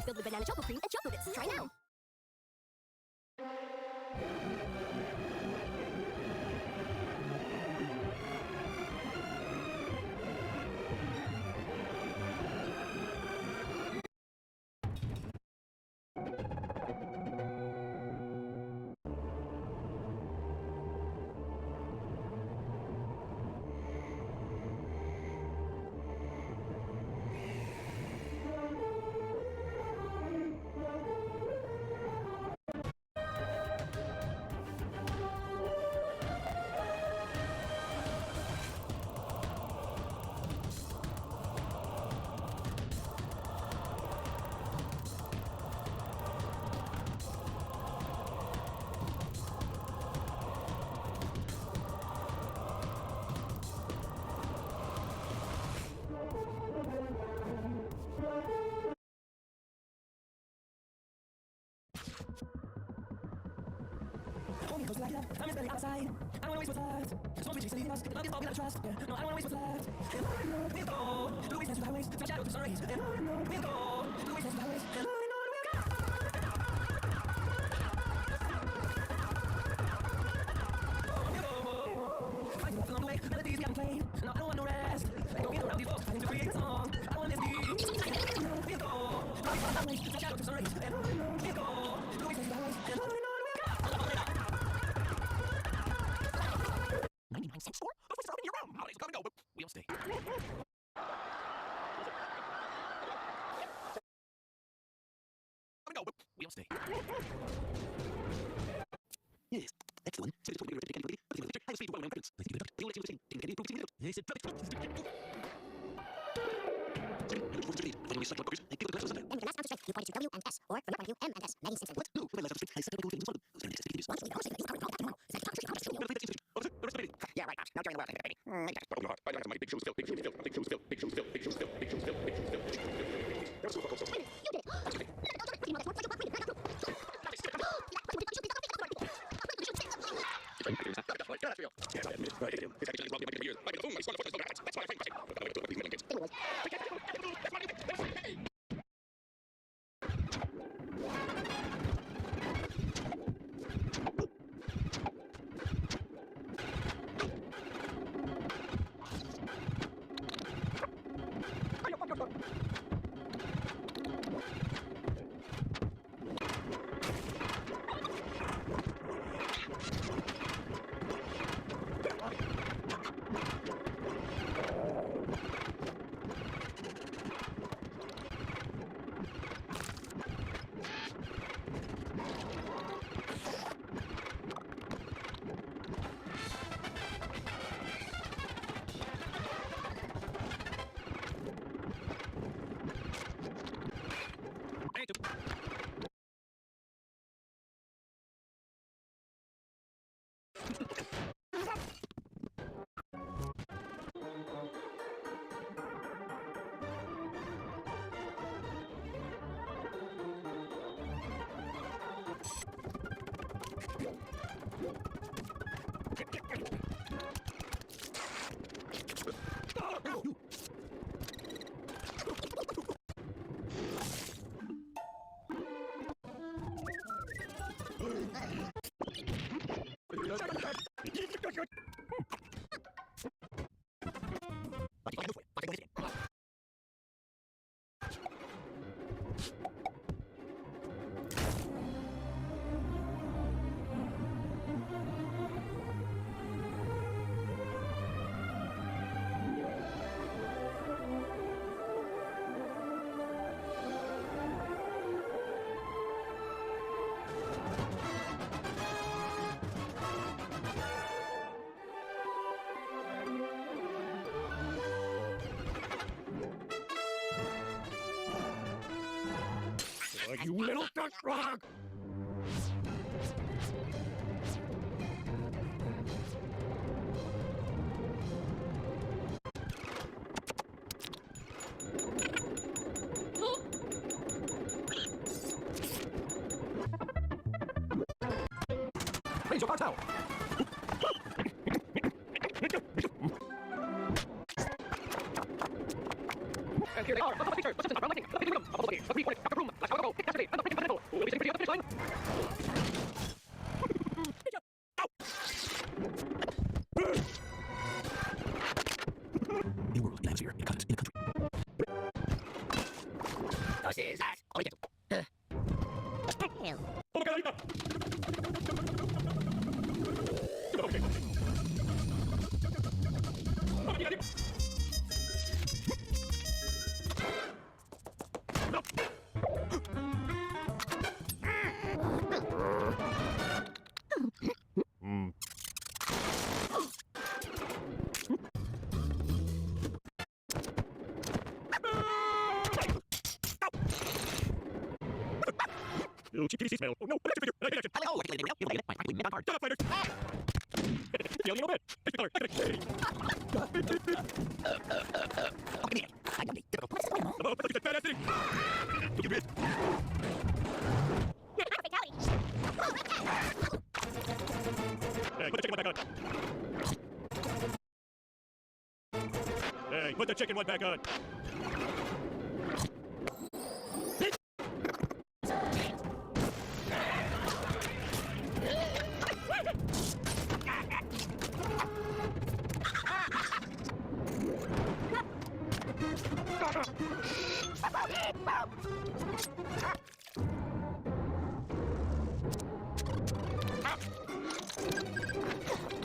filled with banana chocolate cream and chocolate bits. Try now. Close to light up, I'm barely outside. I don't wanna waste what's left. Smoke between leaving us, love is all without trust. Yeah, no, I don't wanna waste what's left. And on we'll go, through the wastelands, through the highways, from shadow to sun rays. And on we'll go, through the wastelands, through the highways. And on we'll go. Find you along the way, melodies we haven't played. No, I don't want no rest. Going around these walls, fighting to create a song. I don't want this beat. We'll go, through the wastelands, through the highways, from shadow to sun rays. And on we'll go, through the wastelands, through the highways. And on. 99-cent score? Of which is open year-round. Holidays come and go, but we'll stay. Come and go, but we'll stay. Yes, excellent. So it's totally candy. High speed well confidence. Let's give it up. You'll see candy. Yes, it's perfect. Finally, such bookers. I feel the best of When you last counter strike, you point to W and S, or from your point of view, M and S. Maggie Simpson. What? No, when I last strike, I said cool things on. Yeah, right, Bob. Now join the world, baby. Open heart. I have my big shoes still. Big shoes still. Big shoes still. Big shoes still. Big shoes still. Big shoes still. Big shoes still. Big shoes still. You're so close. You did it. That's okay. That's real. Yes, I admit it. Right, it's actually wrong. My years. I've been my smartphone is still that's why I find myself. That's why these million kids. Anyways. That's my new. You little duck frog! Raise your parts out! And here they are. What's the picture? What's the round lightning? The big room. Up the way. The 3-point. Room. Let's go. In world, in atmosphere, in continent, in country. This is that. Oh, cheap kitty smell. Oh no, electric figure. Light action. Oh, you'll get it. My win on card. Shut up, fighters. The only bit. It's color. Hey. Oh, give me it. I don't need to go. Oh, I thought you said badass city. Look at this. Hey, put the chicken one back on. Hey, put the chicken one back on.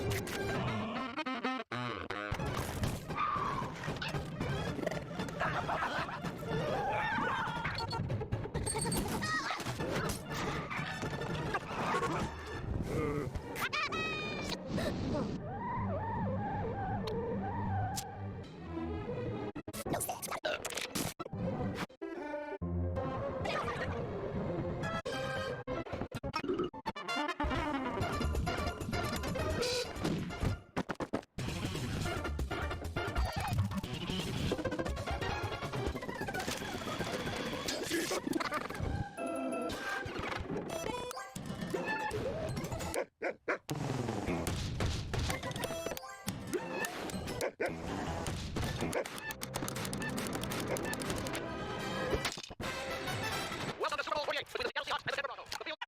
No sex. Welcome to Super Bowl 48 between the Seattle Seahawks and the Denver Broncos. The field.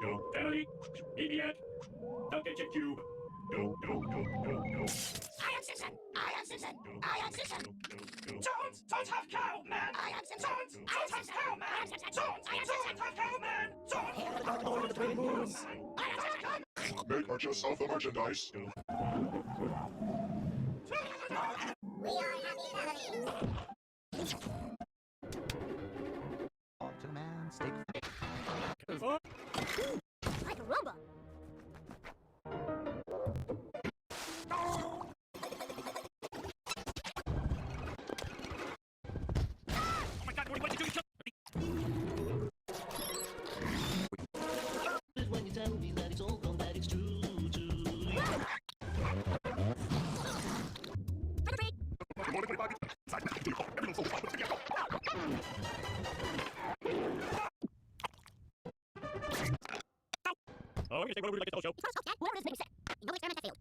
Go. Ellie, idiot. Don't get you. Go. Go. Ellie, idiot. Don't get you. Go. I am Simpson. Don't have cow, man. I am Simpson. Don't have cow, man. Don't have cow, man. Make purchase of the merchandise. We are happy families. To the man, steak. Like a robot. Oh my God, what did you do? When you tell me that it's all gone, that it's true. Oh, we're gonna take what we like to tell the show. First off, whoever this name set. No experiment has failed.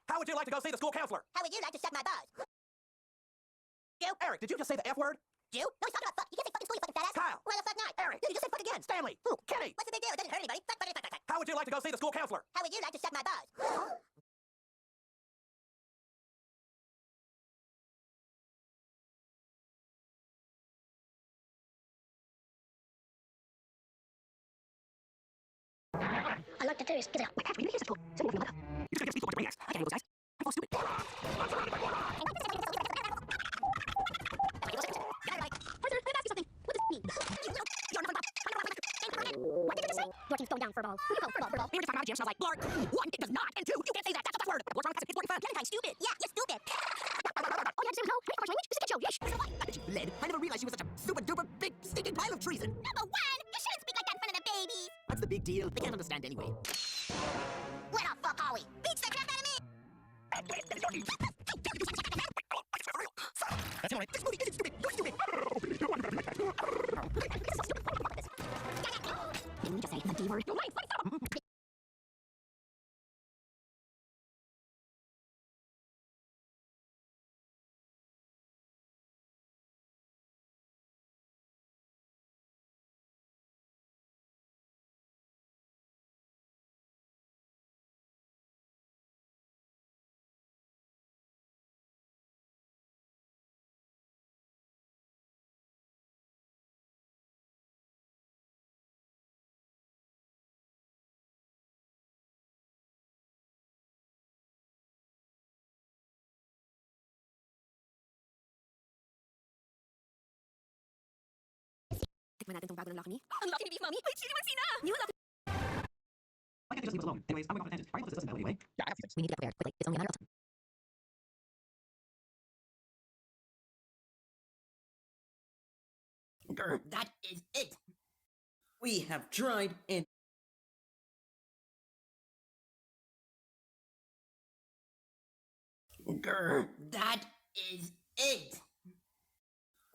How would you like to go see the school counselor? How would you like to suck my balls? Eric, did you just say the F word? You? No, he's talking about fuck. You can't say fuck in school, you fucking fat ass. Kyle. Why the fuck not? Eric, did you just say fuck again? Stanley. Who? Kenny. What's the big deal? It doesn't hurt anybody. Fuck, fuck, fuck, fuck, fuck. How would you like to go see the school counselor? How would you like to suck my balls? I like the taste. Get it out. My ass, here's the tool. Send me nothing. You just get me I can't handle those guys. I'm all stupid. Arthur, let me ask you something. What does this mean? What did you just say? Your team's going down, furball. What do you call furball? We were just talking about a gym, so I was like, Blark. One, it does not. And two, you can't say that. That's not the word. What's wrong with it's Blark fun. You're stupid. Yeah, you're stupid. All you had to say was no. Hey, language. Just a kid show. Yes. So what? I bet you bled. I never realized she was such a super duper big stinking pile of treason. Number one, you shouldn't speak like that in front of the babies. What's the big deal? They can't understand anyway. Where the fuck are we? Beats the crap out of me. That's alright. This movie isn't stupid. You're stupid. Didn't you just say the D word? You're right. Stop. Tikman natin tong bago ng Lucky Me. Ang Lucky Me beef, Mommy! Wait, sino man sina? New Lucky... Why can't they just leave us alone? Anyways, I'm going off on a tangent. Are you this doesn't know anyway? Yeah, I have a few things. We need to get prepared. Quickly, it's only a matter of time. Grr, that is it. We have tried and Grr, that is it.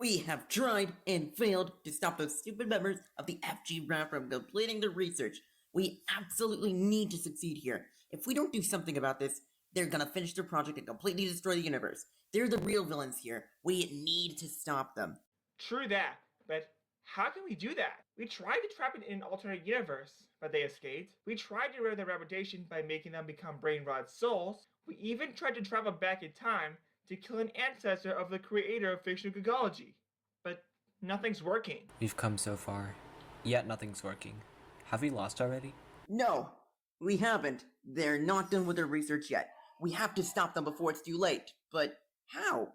We have tried and failed to stop those stupid members of the FGRAF from completing their research. We absolutely need to succeed here. If we don't do something about this, they're gonna finish their project and completely destroy the universe. They're the real villains here. We need to stop them. True that, but how can we do that? We tried to trap it in an alternate universe, but they escaped. We tried to ruin their reputation by making them become brain-rot souls. We even tried to travel back in time to kill an ancestor of the creator of fictional gagology. But nothing's working. We've come so far, yet nothing's working. Have we lost already? No, we haven't. They're not done with their research yet. We have to stop them before it's too late. But how?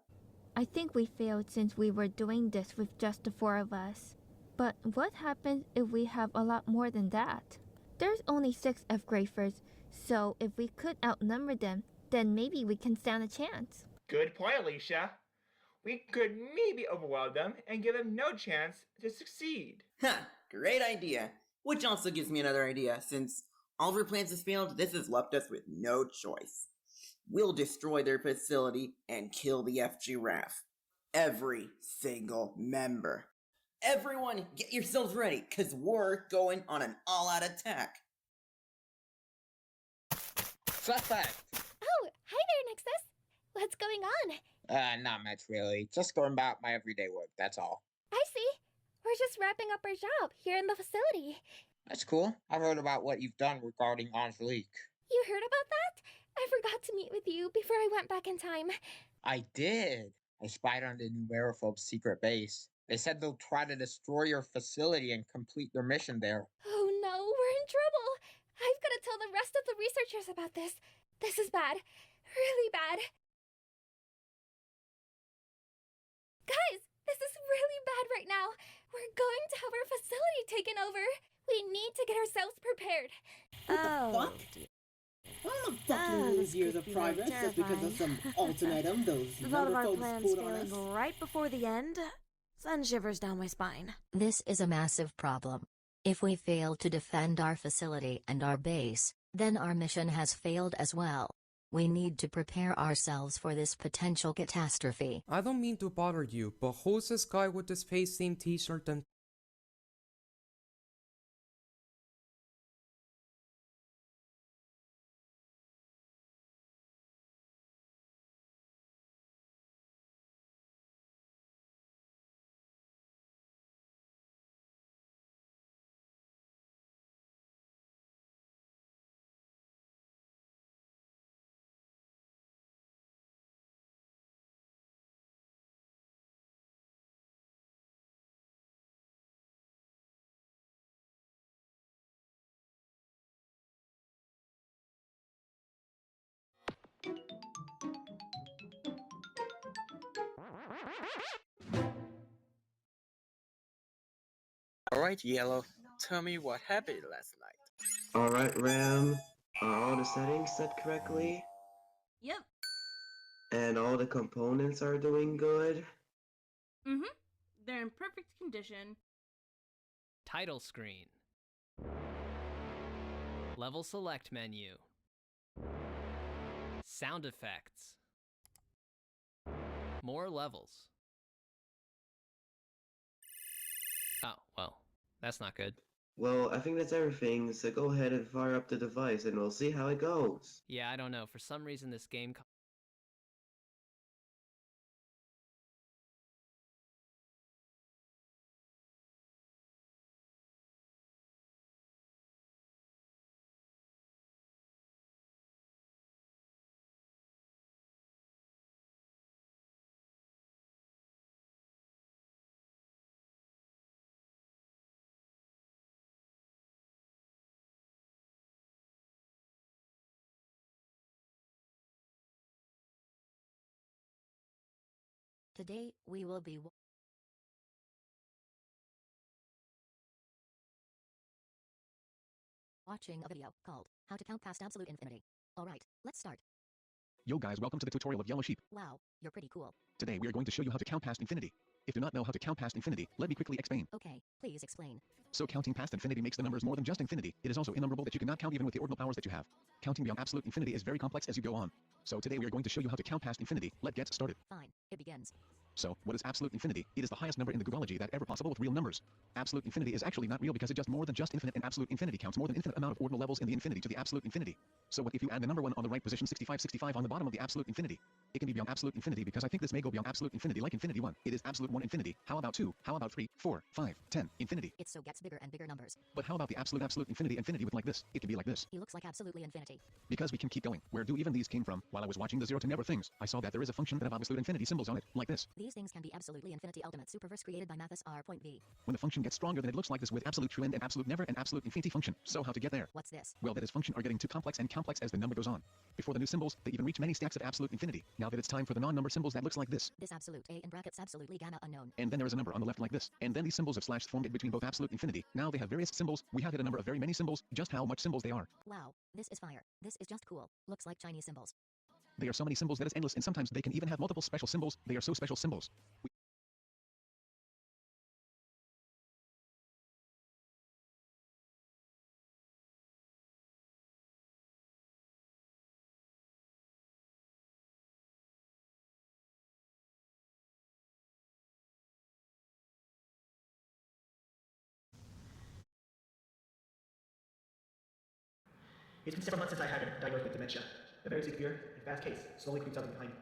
I think we failed since we were doing this with just the 4 of us. But what happens if we have a lot more than that? There's only 6 F-Grafers, so if we could outnumber them, then maybe we can stand a chance. Good point, Alicia. We could maybe overwhelm them and give them no chance to succeed. Ha! Great idea. Which also gives me another idea. Since all of our plans have failed, this has left us with no choice. We'll destroy their facility and kill the FGRAF. Every single member. Everyone, get yourselves ready, cause we're going on an all-out attack. Suspect! Oh, hi there, Nexus. What's going on? Not much really. Just going about my everyday work, that's all. I see. We're just wrapping up our job here in the facility. That's cool. I heard about what you've done regarding Angelique. You heard about that? I forgot to meet with you before I went back in time. I did. I spied on the Numerophobe's secret base. They said they'll try to destroy your facility and complete their mission there. Oh no, we're in trouble. I've got to tell the rest of the researchers about this. This is bad. Really bad. Guys, this is really bad right now. We're going to have our facility taken over. We need to get ourselves prepared. What the fuck? Why the fuck do we lose years of progress just because of some ultimatum those The thought of our Numerophobes plans pulled on us? failing right before the end sends shivers down my spine. This is a massive problem. If we fail to defend our facility and our base, then our mission has failed as well. We need to prepare ourselves for this potential catastrophe. I don't mean to bother you, but who's this guy with this face same t-shirt and Alright, Yellow, tell me what happened last night. Alright, Ram. Are all the settings set correctly? Yep. And all the components are doing good? Mm-hmm. They're in perfect condition. Title screen. Level select menu. Sound effects. More levels. Oh, well, that's not good. Well, I think that's everything, so go ahead and fire up the device and we'll see how it goes. Yeah, I don't know. For some reason, this game. Today, we will be watching a video called How to Count Past Absolute Infinity. Alright, let's start. Yo guys, welcome to the tutorial of Yellow Sheep. Wow, you're pretty cool. Today we are going to show you how to count past infinity. If you do not know how to count past infinity, let me quickly explain. Okay, please explain. So counting past infinity makes the numbers more than just infinity. It is also innumerable that you cannot count even with the ordinal powers that you have. Counting beyond absolute infinity is very complex as you go on. So today we are going to show you how to count past infinity. Let's get started. Fine, it begins. So, what is absolute infinity? It is the highest number in the Googology that ever possible with real numbers. Absolute infinity is actually not real because it's just more than just infinite, and absolute infinity counts more than infinite amount of ordinal levels in the infinity to the absolute infinity. So what if you add the number 1 on the right position 65 on the bottom of the absolute infinity? It can be beyond absolute infinity because I think this may go beyond absolute infinity like infinity 1. It is absolute 1 infinity. How about 2? How about 3, 4, 5, 10, infinity? It so gets bigger and bigger numbers. But how about the absolute infinity with like this? It can be like this. He looks like absolutely infinity. Because we can keep going. Where do even these came from? While I was watching the zero to never things, I saw that there is a function that have absolute infinity symbols on it, like this. These things can be absolutely infinity ultimate superverse created by Mathis R.V. When the function gets stronger, then it looks like this with absolute true end and absolute never and absolute infinity function. So how to get there? What's this? Well, that is function are getting too complex and complex as the number goes on. Before the new symbols, they even reach many stacks of absolute infinity. Now that it's time for the non-number symbols that looks like this. This absolute A in brackets absolutely gamma unknown. And then there is a number on the left like this. And then these symbols of slash formed in between both absolute infinity. Now they have various symbols. We have hit a number of very many symbols. Just how much symbols they are. Wow, this is fire. This is just cool. Looks like Chinese symbols. They are so many symbols that is endless, and sometimes they can even have multiple special symbols. They are so special symbols. It's been several months since I had been diagnosed with dementia. A very severe and fast case slowly creeps up behind me.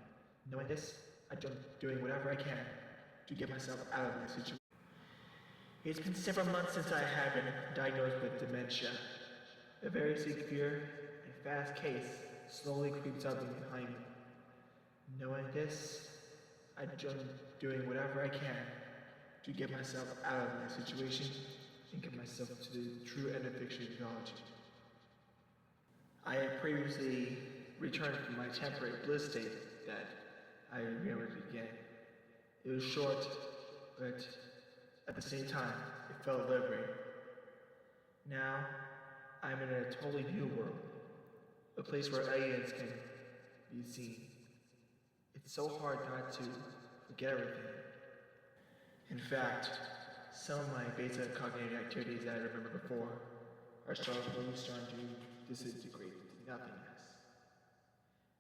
Knowing this, I'm doing whatever I can to get myself out of this situation. It's been several months since I had been diagnosed with dementia. A very severe and fast case slowly creeps up behind me. Knowing this, I'm doing whatever I can to get myself out of my situation and get myself to the true end of fiction theology. I had previously returned from my temporary bliss state that I remembered again. It was short, but at the same time, it felt liberating. Now, I'm in a totally new world, a place where aliens can be seen. It's so hard not to forget everything. In fact, some of my basic cognitive activities that I remember before are starting to disintegrate into nothingness.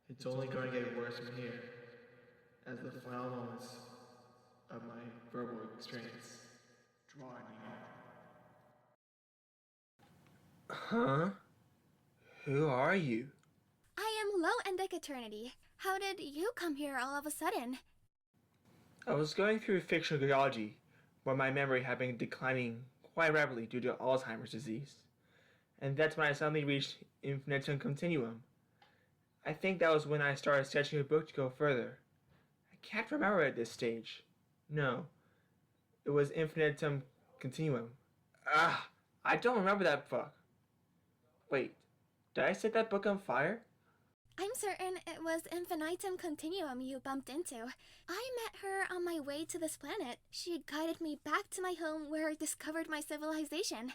It's only going to get worse from here, as the final moments of my verbal experience draw near. Huh? Who are you? I am Low Endec Eternity. How did you come here all of a sudden? I was going through fictional geology, where my memory had been declining quite rapidly due to Alzheimer's disease. And that's when I suddenly reached Infinitum Continuum. I think that was when I started sketching a book to go further. I can't remember at this stage. No, it was Infinitum Continuum. I don't remember that book. Wait, did I set that book on fire? I'm certain it was Infinitum Continuum you bumped into. I met her on my way to this planet. She guided me back to my home where I discovered my civilization.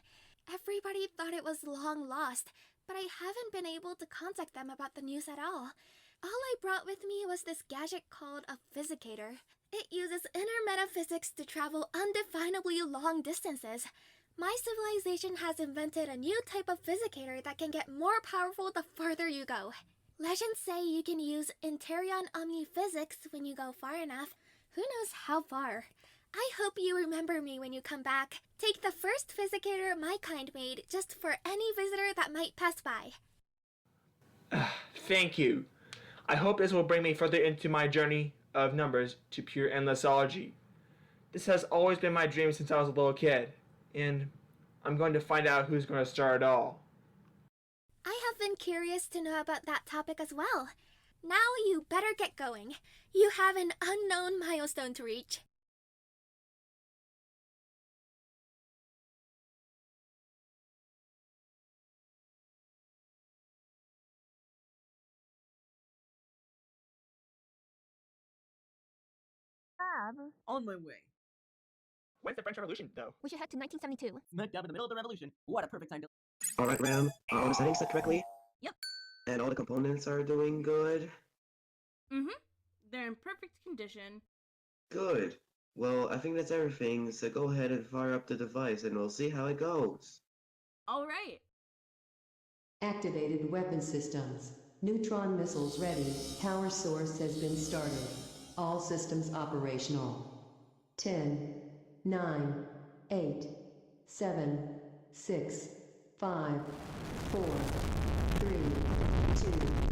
Everybody thought it was long lost, but I haven't been able to contact them about the news at all. All I brought with me was this gadget called a physicator. It uses inner metaphysics to travel undefinably long distances. My civilization has invented a new type of physicator that can get more powerful the farther you go. Legends say you can use Interion Omniphysics when you go far enough. Who knows how far? I hope you remember me when you come back. Take the first physicator my kind made, just for any visitor that might pass by. Thank you. I hope this will bring me further into my journey of numbers to pure endlessology. This has always been my dream since I was a little kid, and I'm going to find out who's going to start it all. I have been curious to know about that topic as well. Now you better get going. You have an unknown milestone to reach. On my way. When's the French Revolution, though? We should head to 1972. Smack dab in the middle of the revolution. What a perfect time to... Alright, Ram. Are all the settings set correctly? Yep. And all the components are doing good? Mm-hmm. They're in perfect condition. Good. Well, I think that's everything, so go ahead and fire up the device and we'll see how it goes. All right. Activated weapon systems. Neutron missiles ready. Power source has been started. All systems operational. 10, 9, 8, 7, 6, 5, 4, 3, 2, 1.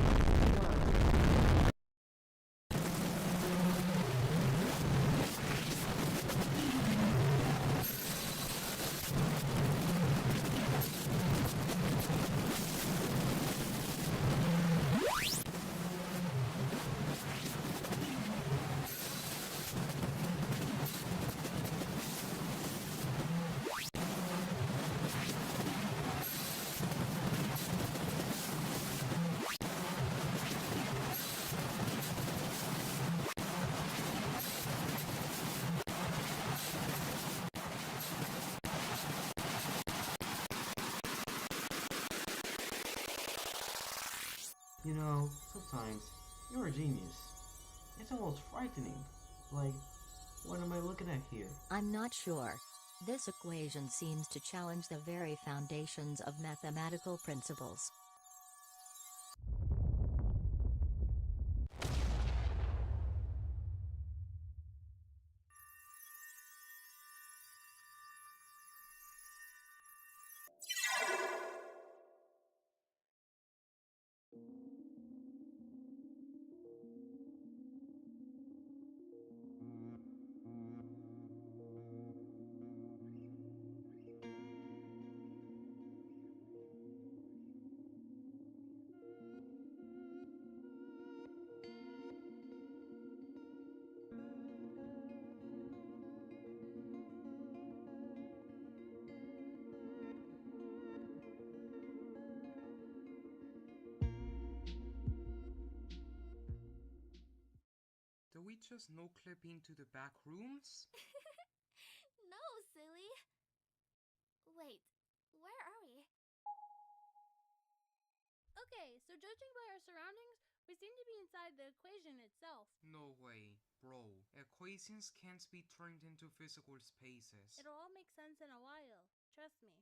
You know, sometimes you're a genius. It's almost frightening. Like, what am I looking at here? I'm not sure. This equation seems to challenge the very foundations of mathematical principles. Do we just no-clip into the back rooms? No, silly. Wait, where are we? Okay, so judging by our surroundings, we seem to be inside the equation itself. No way, bro. Equations can't be turned into physical spaces. It'll all make sense in a while. Trust me.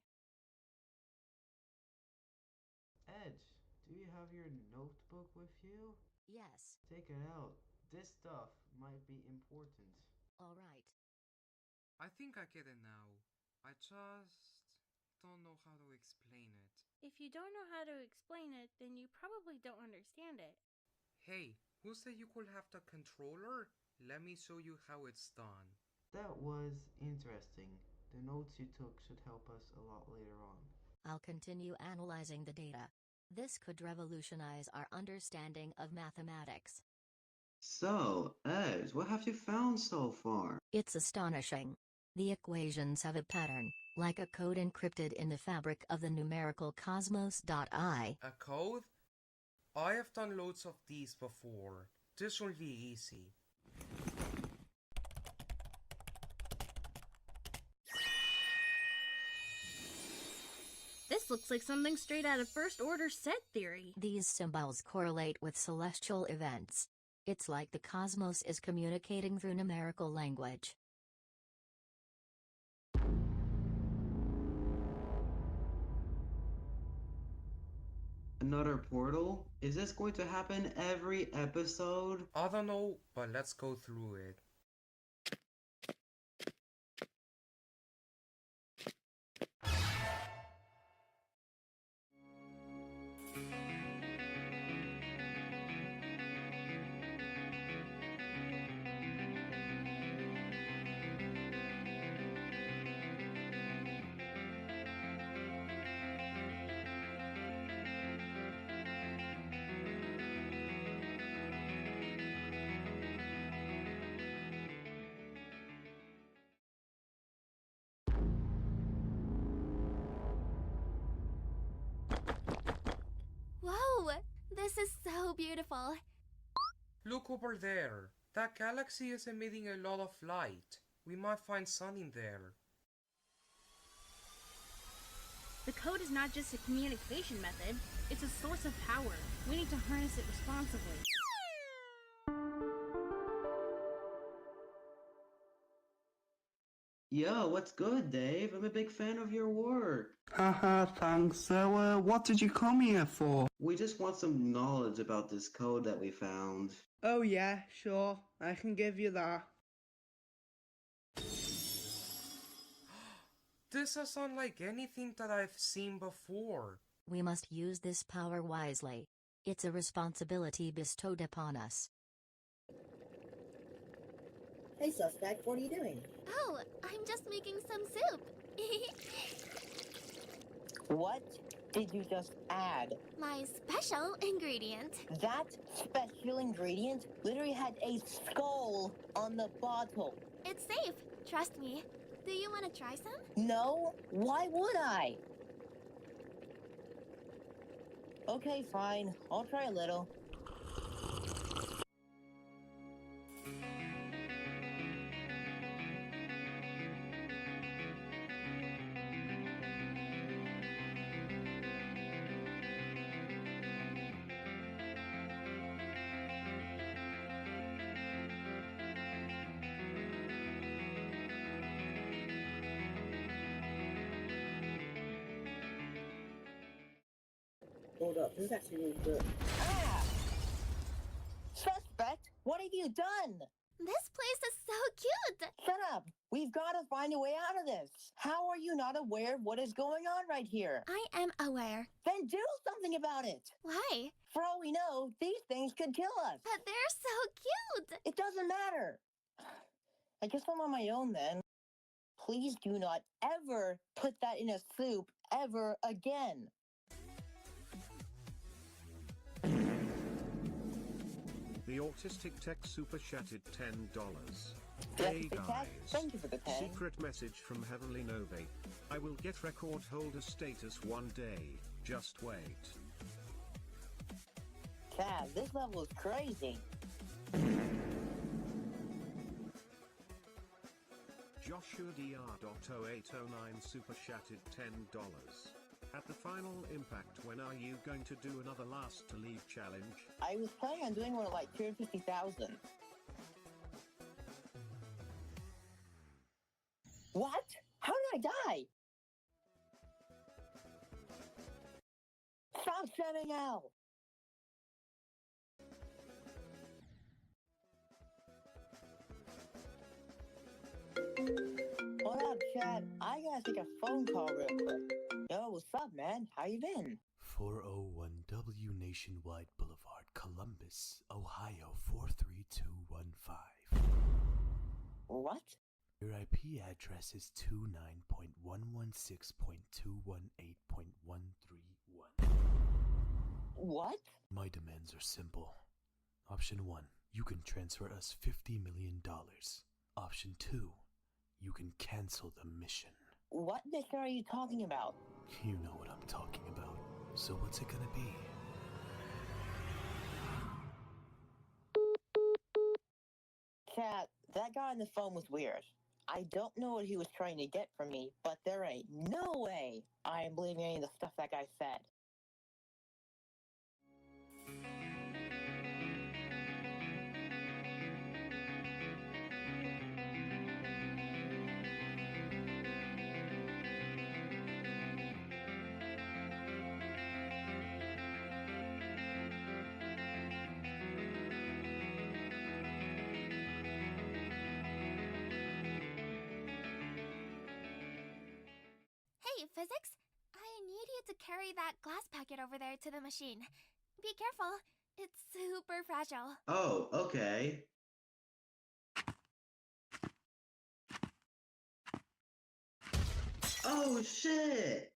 Edge, do you have your notebook with you? Yes. Take it out. This stuff might be important. Alright. I think I get it now. I just don't know how to explain it. If you don't know how to explain it, then you probably don't understand it. Hey, who said you could have the controller? Let me show you how it's done. That was interesting. The notes you took should help us a lot later on. I'll continue analyzing the data. This could revolutionize our understanding of mathematics. So, Edge, what have you found so far? It's astonishing. The equations have a pattern, like a code encrypted in the fabric of the numerical cosmos. A code? I have done loads of these before. This will be easy. This looks like something straight out of First Order set theory. These symbols correlate with celestial events. It's like the cosmos is communicating through numerical language. Another portal? Is this going to happen every episode? I don't know, but let's go through it. Whoa! This is so beautiful. Look over there. That galaxy is emitting a lot of light. We might find sun in there. The code is not just a communication method, it's a source of power. We need to harness it responsibly. Yo, what's good, Dave? I'm a big fan of your work. Haha, thanks. So, what did you come here for? We just want some knowledge about this code that we found. Oh yeah, sure. I can give you that. This is unlike anything that I've seen before. We must use this power wisely. It's a responsibility bestowed upon us. Hey, suspect, what are you doing? Oh, I'm just making some soup. What did you just add? My special ingredient. That special ingredient literally had a skull on the bottle. It's safe. Trust me. Do you want to try some? No? Why would I? Okay, fine. I'll try a little. Hold up, this is actually really good. Ah! Suspect, what have you done? This place is so cute. Shut up! We've got to find a way out of this. How are you not aware of what is going on right here? I am aware. Then do something about it. Why? For all we know, these things could kill us. But they're so cute. It doesn't matter. I guess I'm on my own then. Please do not ever put that in a soup ever again. The Autistic Tech Super Chatted $10. Hey guys, thank you for the 10. Secret message from Heavenly Nove. I will get record holder status one day, just wait. Cat, this level is crazy. Joshua DR.0809 Super Chatted $10. At the final impact, when are you going to do another last to leave challenge? I was planning on doing one at like 250,000. What? How did I die? Stop spamming out! Hold up, Chad. I gotta take a phone call real quick. Yo, what's up, man? How you been? 401W Nationwide Boulevard, Columbus, Ohio 43215. What? Your IP address is 29.116.218.131. What? My demands are simple. Option 1, you can transfer us $50 million. Option 2, you can cancel the mission. What mission are you talking about? You know what I'm talking about. So what's it gonna be? Cat, that guy on the phone was weird. I don't know what he was trying to get from me, but there ain't no way I am believing any of the stuff that guy said. Hey, Physics! I need you to carry that glass packet over there to the machine. Be careful. It's super fragile. Oh, okay. Oh, shit!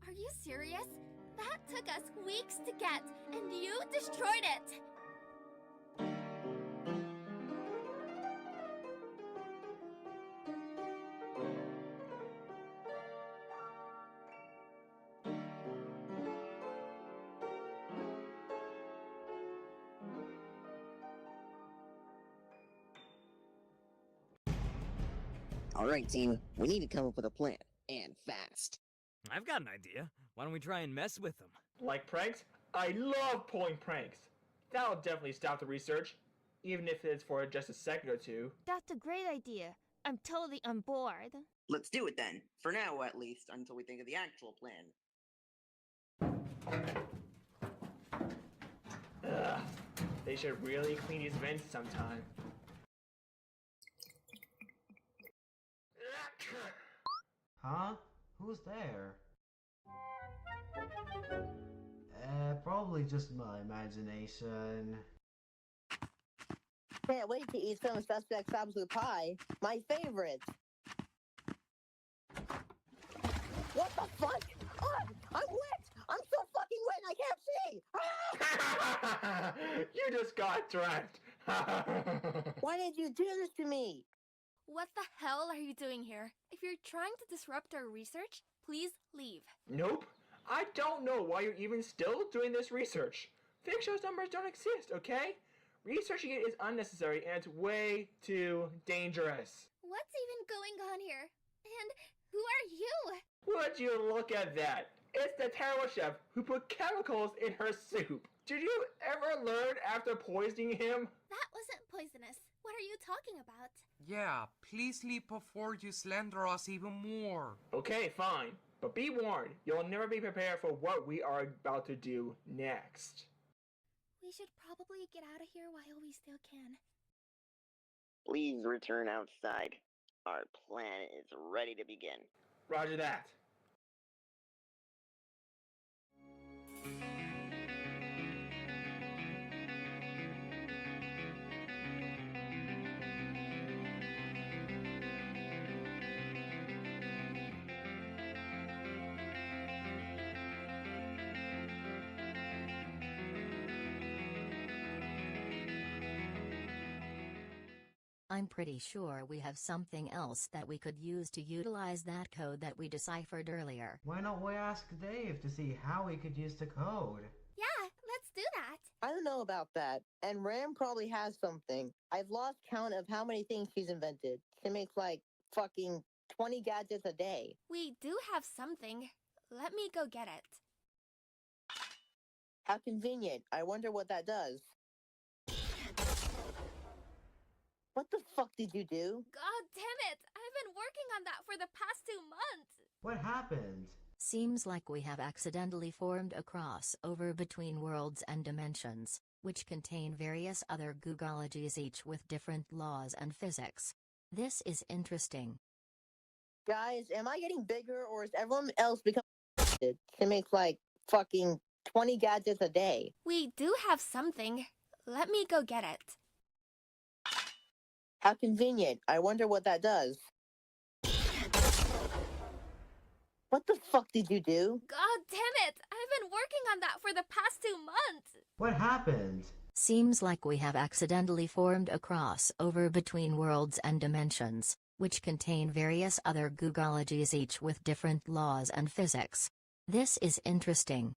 Are you serious? That took us weeks to get, and you destroyed it! Alright, team. We need to come up with a plan. And fast. I've got an idea. Why don't we try and mess with them? Like pranks? I love pulling pranks. That'll definitely stop the research, even if it's for just a second or two. That's a great idea. I'm totally on board. Let's do it then. For now, at least, until we think of the actual plan. Ugh. They should really clean these vents sometime. Huh? Who's there? Probably just my imagination. Can't wait to eat some suspect's absolute pie. My favorite. What the fuck? Oh, I'm wet! I'm so fucking wet I can't see! You just got drenched. Why did you do this to me? What the hell are you doing here? If you're trying to disrupt our research, please leave. Nope. I don't know why you're even still doing this research. Fiction's numbers don't exist, okay? Researching it is unnecessary and it's way too dangerous. What's even going on here? And who are you? Would you look at that? It's the terrible chef who put chemicals in her soup. Did you ever learn after poisoning him? That wasn't poisonous. What are you talking about? Yeah, please leave before you slander us even more. Okay, fine. But be warned, you'll never be prepared for what we are about to do next. We should probably get out of here while we still can. Please return outside. Our plan is ready to begin. Roger that. I'm pretty sure we have something else that we could use to utilize that code that we deciphered earlier. Why not we ask Dave to see how we could use the code? Yeah, let's do that. I don't know about that. And Ram probably has something. I've lost count of how many things she's invented. She makes like fucking 20 gadgets a day. We do have something. Let me go get it. How convenient. I wonder what that does. What the fuck did you do? God damn it! I've been working on that for the past 2 months! What happened? Seems like we have accidentally formed a crossover between worlds and dimensions, which contain various other googologies, each with different laws and physics. This is interesting. Guys, am I getting bigger or is everyone else becoming She makes like fucking 20 gadgets a day. We do have something. Let me go get it. How convenient. I wonder what that does. What the fuck did you do? God damn it! I've been working on that for the past 2 months! What happened? Seems like we have accidentally formed a crossover between worlds and dimensions, which contain various other googologies, each with different laws and physics. This is interesting.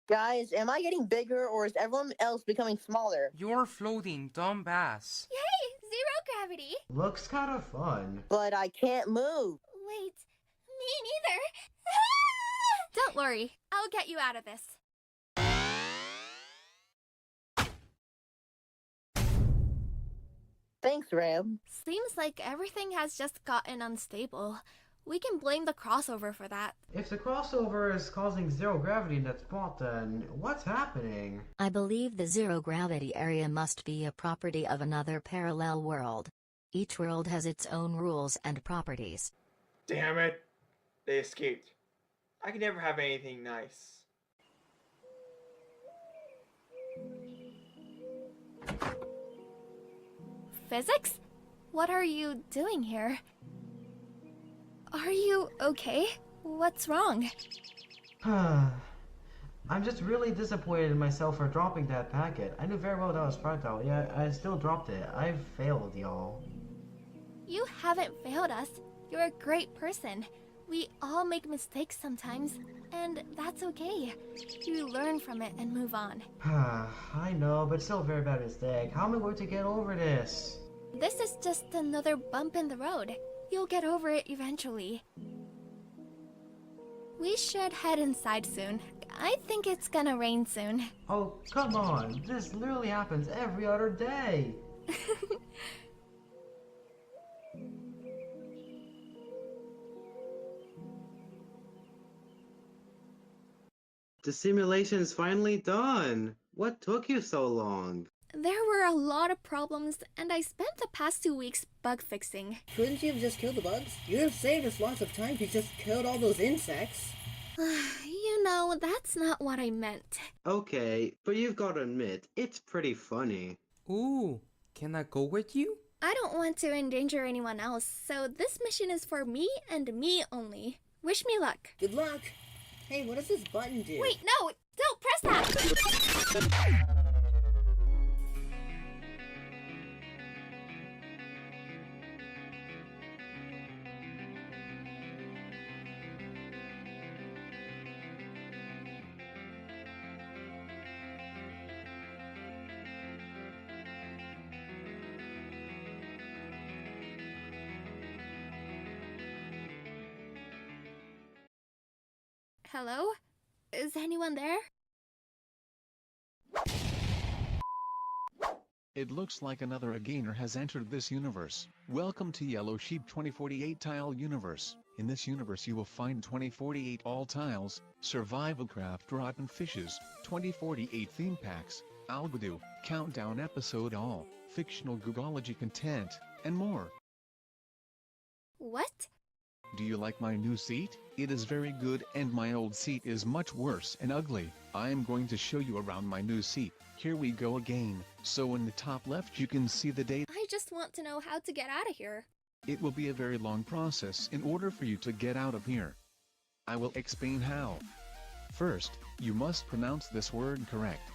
Guys, am I getting bigger or is everyone else becoming smaller? You're floating, dumb bass. Yay! Zero gravity! Looks kind of fun. But I can't move. Wait, me neither. Don't worry, I'll get you out of this. Thanks, Ram. Seems like everything has just gotten unstable. We can blame the crossover for that. If the crossover is causing zero gravity in that spot, then what's happening? I believe the zero gravity area must be a property of another parallel world. Each world has its own rules and properties. Damn it. They escaped. I can never have anything nice. Physics? What are you doing here? Are you okay? What's wrong? I'm just really disappointed in myself for dropping that packet. I knew very well that was fragile, yet I still dropped it. I failed, y'all. You haven't failed us. You're a great person. We all make mistakes sometimes, and that's okay. You learn from it and move on. I know, but still a very bad mistake. How am I going to get over this? This is just another bump in the road. You'll get over it eventually. We should head inside soon. I think it's gonna rain soon. Oh, come on. This literally happens every other day. The simulation is finally done. What took you so long? There were a lot of problems, and I spent the past 2 weeks bug fixing. Couldn't you have just killed the bugs? You'd have saved us lots of time if you just killed all those insects. You know, that's not what I meant. Okay, but you've got to admit, it's pretty funny. Ooh, can I go with you? I don't want to endanger anyone else, so this mission is for me and me only. Wish me luck. Good luck. Hey, what does this button do? Wait, no! Don't press that! Hello? Is anyone there? It looks like another gainer has entered this universe. Welcome to Yellow Sheep 2048 Tile Universe. In this universe you will find 2048 all tiles, survival craft rotten fishes, 2048 theme packs, Algodo, countdown episode all, fictional Googology content, and more. What? Do you like my new seat? It is very good and my old seat is much worse and ugly. I am going to show you around my new seat. Here we go again. So in the top left you can see the date. I just want to know how to get out of here. It will be a very long process in order for you to get out of here. I will explain how. First, you must pronounce this word correct.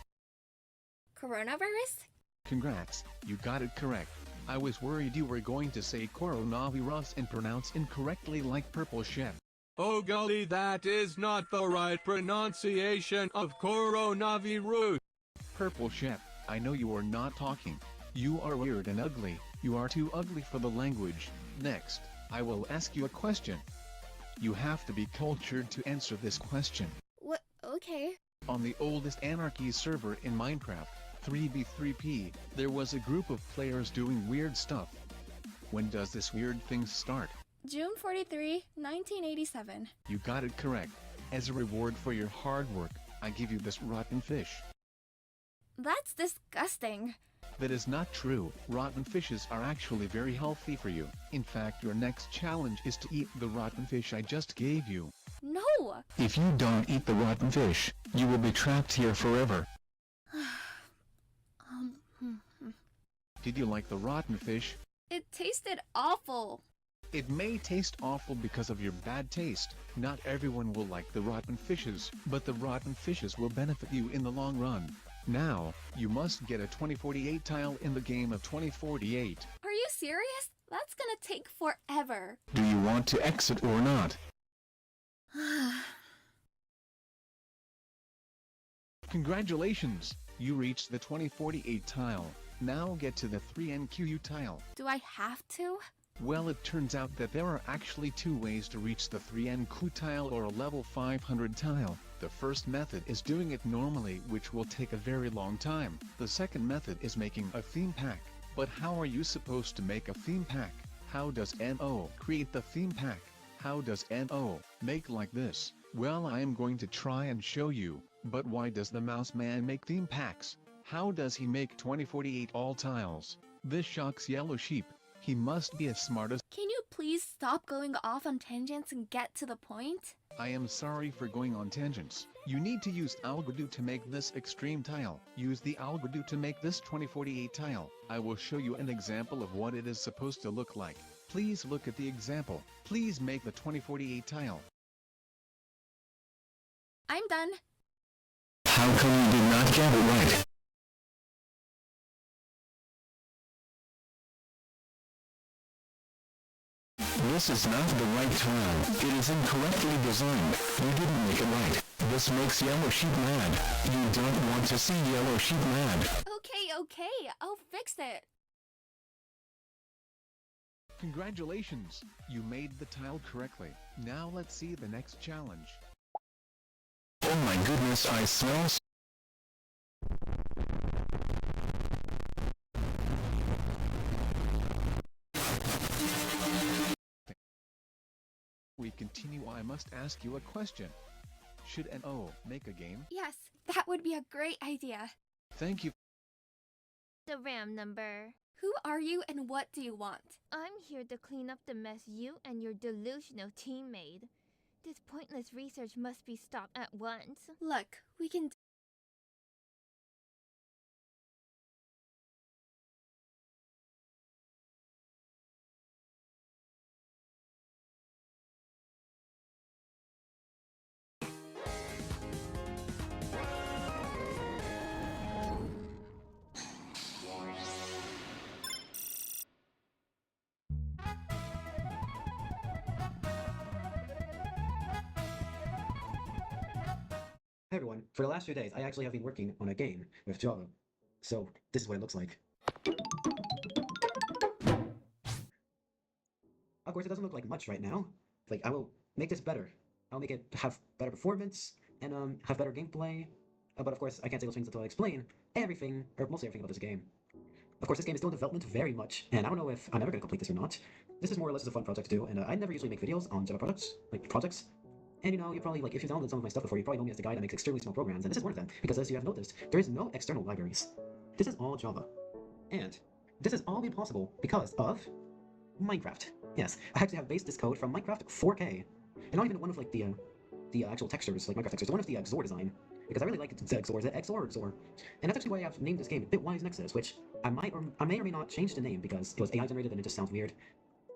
Coronavirus? Congrats, you got it correct. I was worried you were going to say coronavirus and pronounce incorrectly like purple chef. Oh golly, that is not the right pronunciation of coronavirus. Purple chef, I know you are not talking. You are weird and ugly. You are too ugly for the language. Next, I will ask you a question. You have to be cultured to answer this question. What? Okay. On the oldest Anarchy server in Minecraft, 3b3p, there was a group of players doing weird stuff. When does this weird thing start? June 43, 1987. You got it correct. As a reward for your hard work, I give you this rotten fish. That's disgusting. That is not true. Rotten fishes are actually very healthy for you. In fact, your next challenge is to eat the rotten fish I just gave you. No! If you don't eat the rotten fish, you will be trapped here forever. Did you like the rotten fish? It tasted awful. It may taste awful because of your bad taste. Not everyone will like the rotten fishes, but the rotten fishes will benefit you in the long run. Now, you must get a 2048 tile in the game of 2048. Are you serious? That's gonna take forever. Do you want to exit or not? Congratulations! You reached the 2048 tile. Now get to the 3NQU tile. Do I have to? Well, it turns out that there are actually two ways to reach the 3NQ tile or a level 500 tile. The first method is doing it normally, which will take a very long time. The second method is making a theme pack. But how are you supposed to make a theme pack? How does NO create the theme pack? How does NO make like this? Well, I am going to try and show you. But why does the mouse man make theme packs? How does he make 2048 all tiles? This shocks Yellow Sheep. He must be as smart as— Can you please stop going off on tangents and get to the point? I am sorry for going on tangents. You need to use Algodo to make this extreme tile. Use the Algodo to make this 2048 tile. I will show you an example of what it is supposed to look like. Please look at the example. Please make the 2048 tile. I'm done. How come you did not get it right? This is not the right tile. It is incorrectly designed. You didn't make it right. This makes Yellow Sheep mad. You don't want to see Yellow Sheep mad. Okay, I'll fix it. Congratulations! You made the tile correctly. Now let's see the next challenge. Oh my goodness, I smell We continue. I must ask you a question. Should NO make a game? Yes, that would be a great idea. Thank you. The RAM number. Who are you and what do you want? I'm here to clean up the mess you and your delusional team made. This pointless research must be stopped at once. Look, we can... Hey everyone, for the last few days I actually have been working on a game with Java. So this is what it looks like. Of course it doesn't look like much right now. Like, I will make this better. I'll make it have better performance and have better gameplay. But of course I can't say those things until I explain everything, or mostly everything about this game. Of course this game is still in development very much, and I don't know if I'm ever going to complete this or not. This is more or less just a fun project to do, and I never usually make videos on Java projects. And you know, you probably, like, if you've downloaded some of my stuff before, you probably know me as the guy that makes extremely small programs, and this is one of them, because as you have noticed, there is no external libraries. This is all Java. And this has all been possible because of Minecraft. Yes, I actually have based this code from Minecraft 4K. And not even one of, like, the actual textures, like Minecraft textures, one of the XOR design. Because I really like the XOR, is it XOR or XOR? And that's actually why I've named this game Bitwise Nexus, which I may or may not change the name because it was AI generated and it just sounds weird.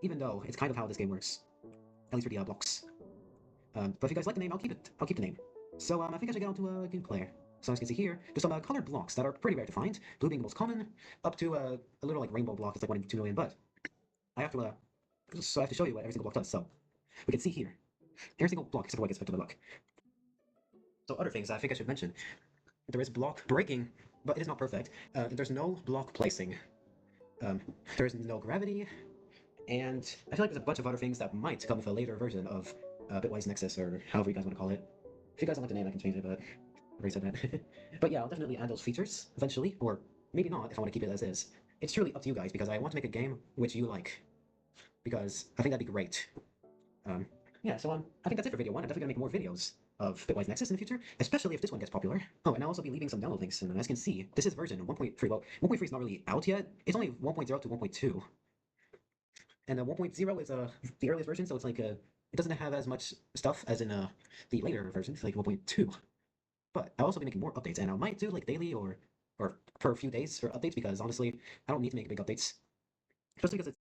Even though it's kind of how this game works. At least for the blocks. But if you guys like the name, I'll keep the name. So I think I should get on to gameplay. So as you can see here, there's some colored blocks that are pretty rare to find. Blue being the most common, up to a little like rainbow block. It's like 1 in 2 million. But I have to show you what every single block does. So we can see here, every single block except for what gets put to the block. So other things I think I should mention: there is block breaking, but it is not perfect. There's no block placing. There is no gravity, and I feel like there's a bunch of other things that might come with a later version of Bitwise Nexus, or however you guys want to call it. If you guys don't like the name, I can change it, but I already said that. But yeah, I'll definitely add those features eventually, or maybe not if I want to keep it as is. It's truly up to you guys, because I want to make a game which you like, because I think that'd be great. Yeah, so I think that's it for video 1. I'm definitely gonna make more videos of Bitwise Nexus in the future, especially if this one gets popular. Oh, and I'll also be leaving some download links, and as you can see, this is version 1.3. Well, 1.3 is not really out yet. It's only 1.0 to 1.2. And 1.0 is the earliest version, so it's like it doesn't have as much stuff as in the later versions, like 1.2. But I'll also be making more updates, and I might do like daily or per few days for updates, because honestly, I don't need to make big updates. Especially because it's